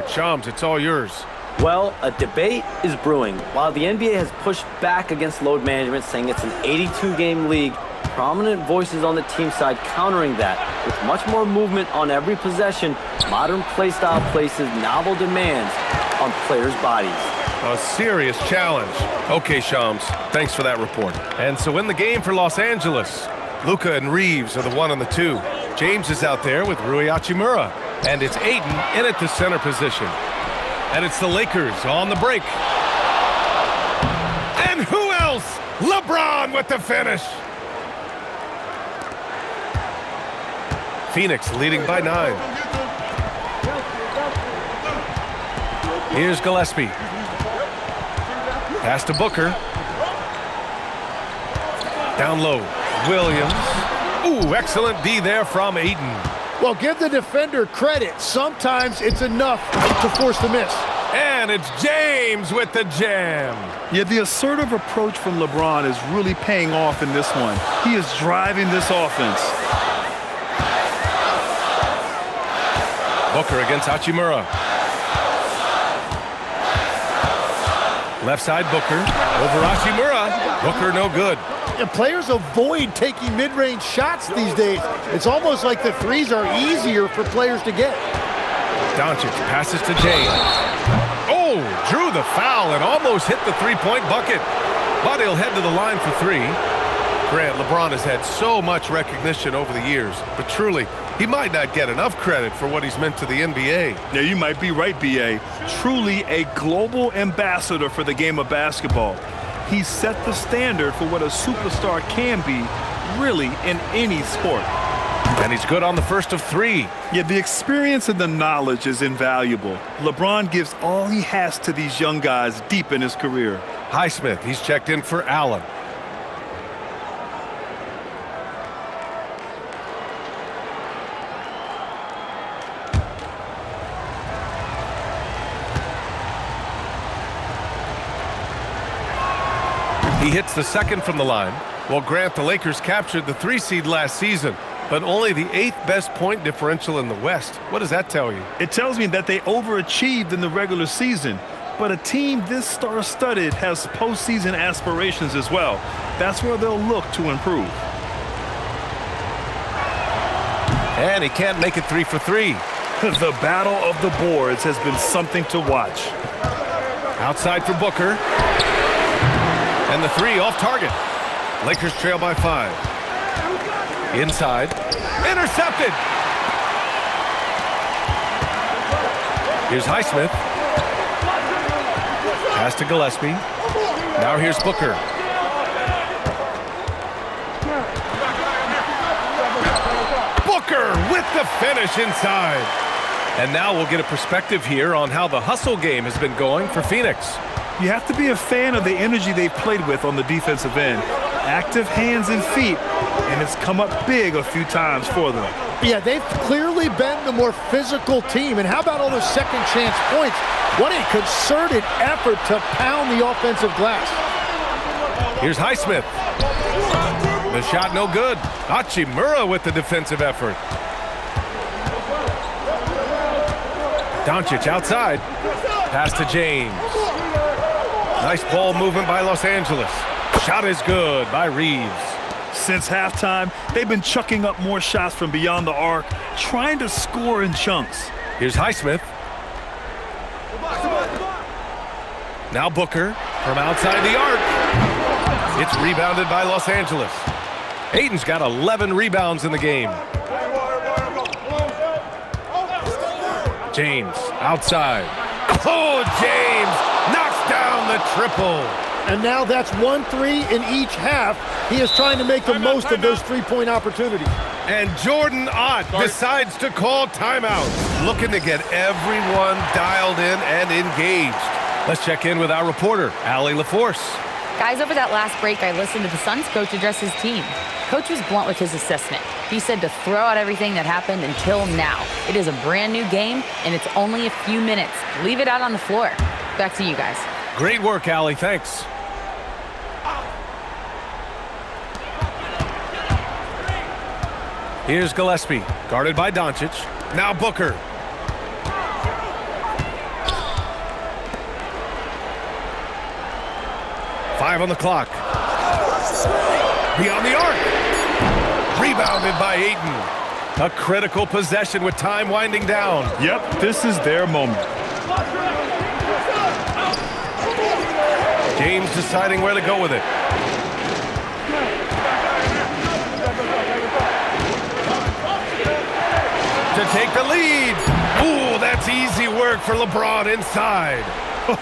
Shams, it's all yours. Well, a debate is brewing. While the NBA has pushed back against load management, saying it's an 82-game league, prominent voices on the team side countering that. With much more movement on every possession, modern play style places novel demands on players' bodies. A serious challenge. Okay, Shams, thanks for that report. And so in the game for Los Angeles, Luka and Reeves are the 1 and the 2. James is out there with Rui Hachimura. And it's Ayton in at the center position. And it's the Lakers on the break. And who else? LeBron with the finish. Phoenix leading by 9. Here's Gillespie. Pass to Booker. Down low, Williams. Ooh, excellent D there from Ayton. Well, give the defender credit. Sometimes it's enough to force the miss. And it's James with the jam. Yeah, the assertive approach from LeBron is really paying off in this one. He is driving this offense. Booker against Hachimura. Left side Booker over Hachimura. Booker no good. And players avoid taking mid-range shots these days. It's almost like the threes are easier for players to get. Doncic passes to James. Oh, drew the foul and almost hit the three-point bucket. But he'll head to the line for 3. Grant, LeBron has had so much recognition over the years, but truly, he might not get enough credit for what he's meant to the NBA. Yeah, you might be right, B.A. Truly a global ambassador for the game of basketball. He set the standard for what a superstar can be, really, in any sport. And he's good on the first of 3. Yeah, the experience and the knowledge is invaluable. LeBron gives all he has to these young guys deep in his career. Highsmith, he's checked in for Allen. He hits the second from the line. Well, Grant, the Lakers captured the 3 seed last season, but only the 8th best point differential in the West. What does that tell you? It tells me that they overachieved in the regular season, but a team this star-studded has postseason aspirations as well. That's where they'll look to improve. And he can't make it 3 for 3. The battle of the boards has been something to watch. Outside for Booker. And the 3 off target. Lakers trail by 5. Inside. Intercepted. Here's Highsmith. Pass to Gillespie. Now here's Booker. Booker with the finish inside. And now we'll get a perspective here on how the hustle game has been going for Phoenix. You have to be a fan of the energy they've played with on the defensive end. Active hands and feet, and it's come up big a few times for them. Yeah, they've clearly been the more physical team. And how about all those second chance points? What a concerted effort to pound the offensive glass. Here's Highsmith. The shot no good. Hachimura with the defensive effort. Doncic outside. Pass to James. Nice ball movement by Los Angeles. Shot is good by Reeves. Since halftime, they've been chucking up more shots from beyond the arc, trying to score in chunks. Here's Highsmith. Now Booker from outside the arc. It's rebounded by Los Angeles. Ayton's got 11 rebounds in the game. James outside. Oh, James knocks down the triple. And now that's 1-3 in each half. He is trying to make the most of those three-point opportunities. And Jordan Ott decides to call timeout, looking to get everyone dialed in and engaged. Let's check in with our reporter, Allie LaForce. Guys, over that last break, I listened to the Suns coach address his team. Coach was blunt with his assessment. He said to throw out everything that happened until now. It is a brand new game, and it's only a few minutes. Leave it out on the floor. Back to you guys. Great work, Allie. Thanks. Here's Gillespie, guarded by Doncic. Now Booker. 5 on the clock. Beyond the arc. Rebounded by Ayton. A critical possession with time winding down. Yep, this is their moment. James deciding where to go with it. To take the lead. Ooh, that's easy work for LeBron inside.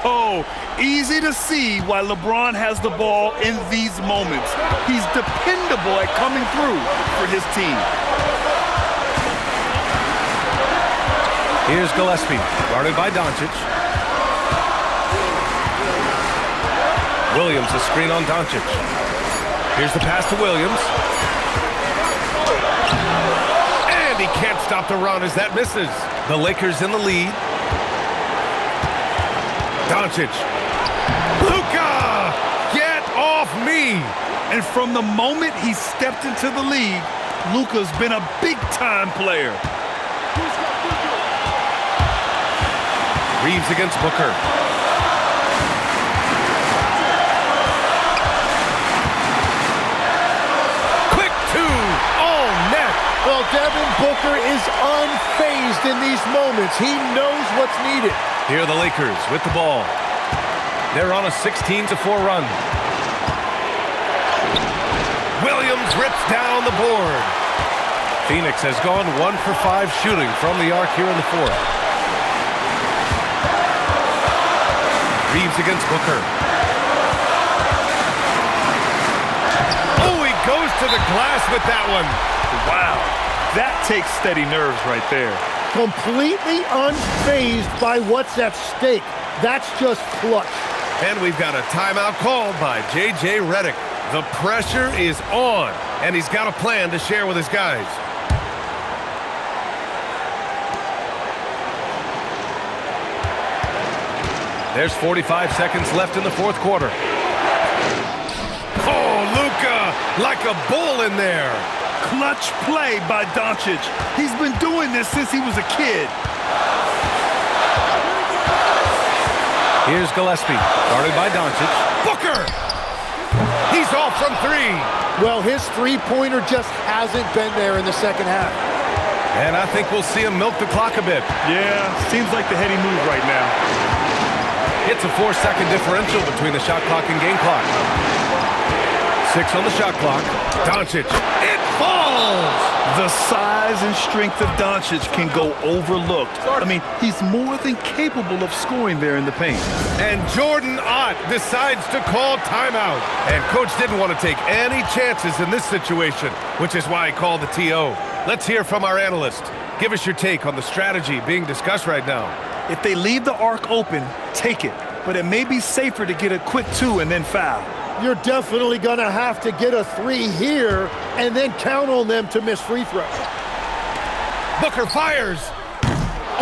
Oh, easy to see why LeBron has the ball in these moments. He's dependable at coming through for his team. Here's Gillespie, guarded by Doncic. Williams, a screen on Doncic. Here's the pass to Williams. And he can't stop the run as that misses. The Lakers in the lead. Doncic. Luka! Get off me! And from the moment he stepped into the league, Luka's been a big-time player. Reeves against Booker. Quick two! Oh, net! Well, Devin Booker is unfazed in these moments. He knows what's needed. Here are the Lakers with the ball. They're on a 16-4 run. Williams rips down the board. Phoenix has gone 1 for 5 shooting from the arc here in the fourth. Reeves against Booker. Oh, he goes to the glass with that one. Wow, that takes steady nerves right there. Completely unfazed by what's at stake. That's just clutch. And we've got a timeout called by J.J. Redick. The pressure is on, and he's got a plan to share with his guys. There's 45 seconds left in the fourth quarter. Oh, Luka, like a bull in there. Clutch play by Doncic. He's been doing this since he was a kid. Here's Gillespie, guarded by Doncic. Booker! He's off from 3. Well, his three-pointer just hasn't been there in the second half. And I think we'll see him milk the clock a bit. Yeah, seems like the heady move right now. It's a 4-second differential between the shot clock and game clock. 6 on the shot clock. Doncic. It falls! The size and strength of Doncic can go overlooked. I mean, he's more than capable of scoring there in the paint. And Jordan Ott decides to call timeout. And coach didn't want to take any chances in this situation, which is why he called the TO. Let's hear from our analyst. Give us your take on the strategy being discussed right now. If they leave the arc open, take it. But it may be safer to get a quick 2 and then foul. You're definitely going to have to get a 3 here and then count on them to miss free throws. Booker fires.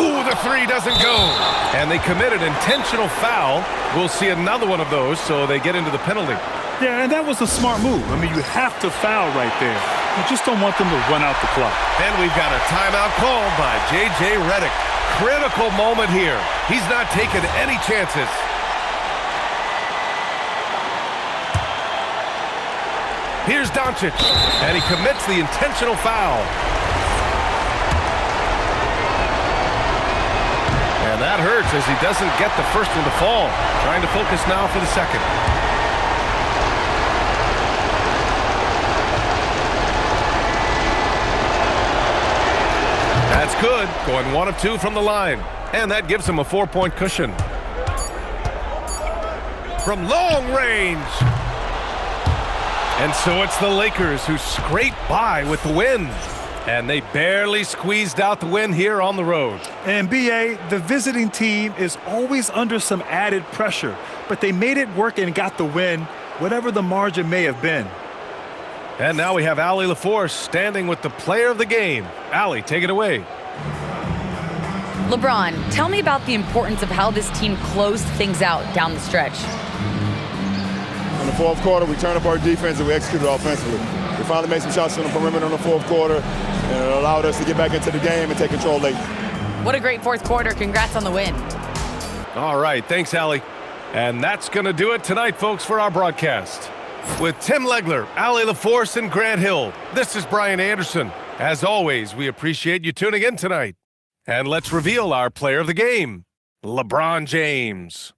Ooh, the 3 doesn't go. And they commit an intentional foul. We'll see another one of those, so they get into the penalty. Yeah, and that was a smart move. I mean, you have to foul right there. You just don't want them to run out the clock. And we've got a timeout called by J.J. Redick. Critical moment here. He's not taking any chances. Here's Doncic, and he commits the intentional foul. And that hurts as he doesn't get the first one to fall. Trying to focus now for the second. That's good. Going 1 of 2 from the line. And that gives him a 4-point cushion. From long range. And so it's the Lakers who scrape by with the win. And they barely squeezed out the win here on the road. And B.A., the visiting team is always under some added pressure. But they made it work and got the win, whatever the margin may have been. And now we have Allie LaForce standing with the player of the game. Allie, take it away. LeBron, tell me about the importance of how this team closed things out down the stretch. In the fourth quarter, we turned up our defense and we executed offensively. We finally made some shots on the perimeter in the fourth quarter, and it allowed us to get back into the game and take control late. What a great fourth quarter. Congrats on the win. All right, thanks, Allie. And that's going to do it tonight, folks, for our broadcast. With Tim Legler, Allie LaForce, and Grant Hill, this is Brian Anderson. As always, we appreciate you tuning in tonight. And let's reveal our player of the game, LeBron James.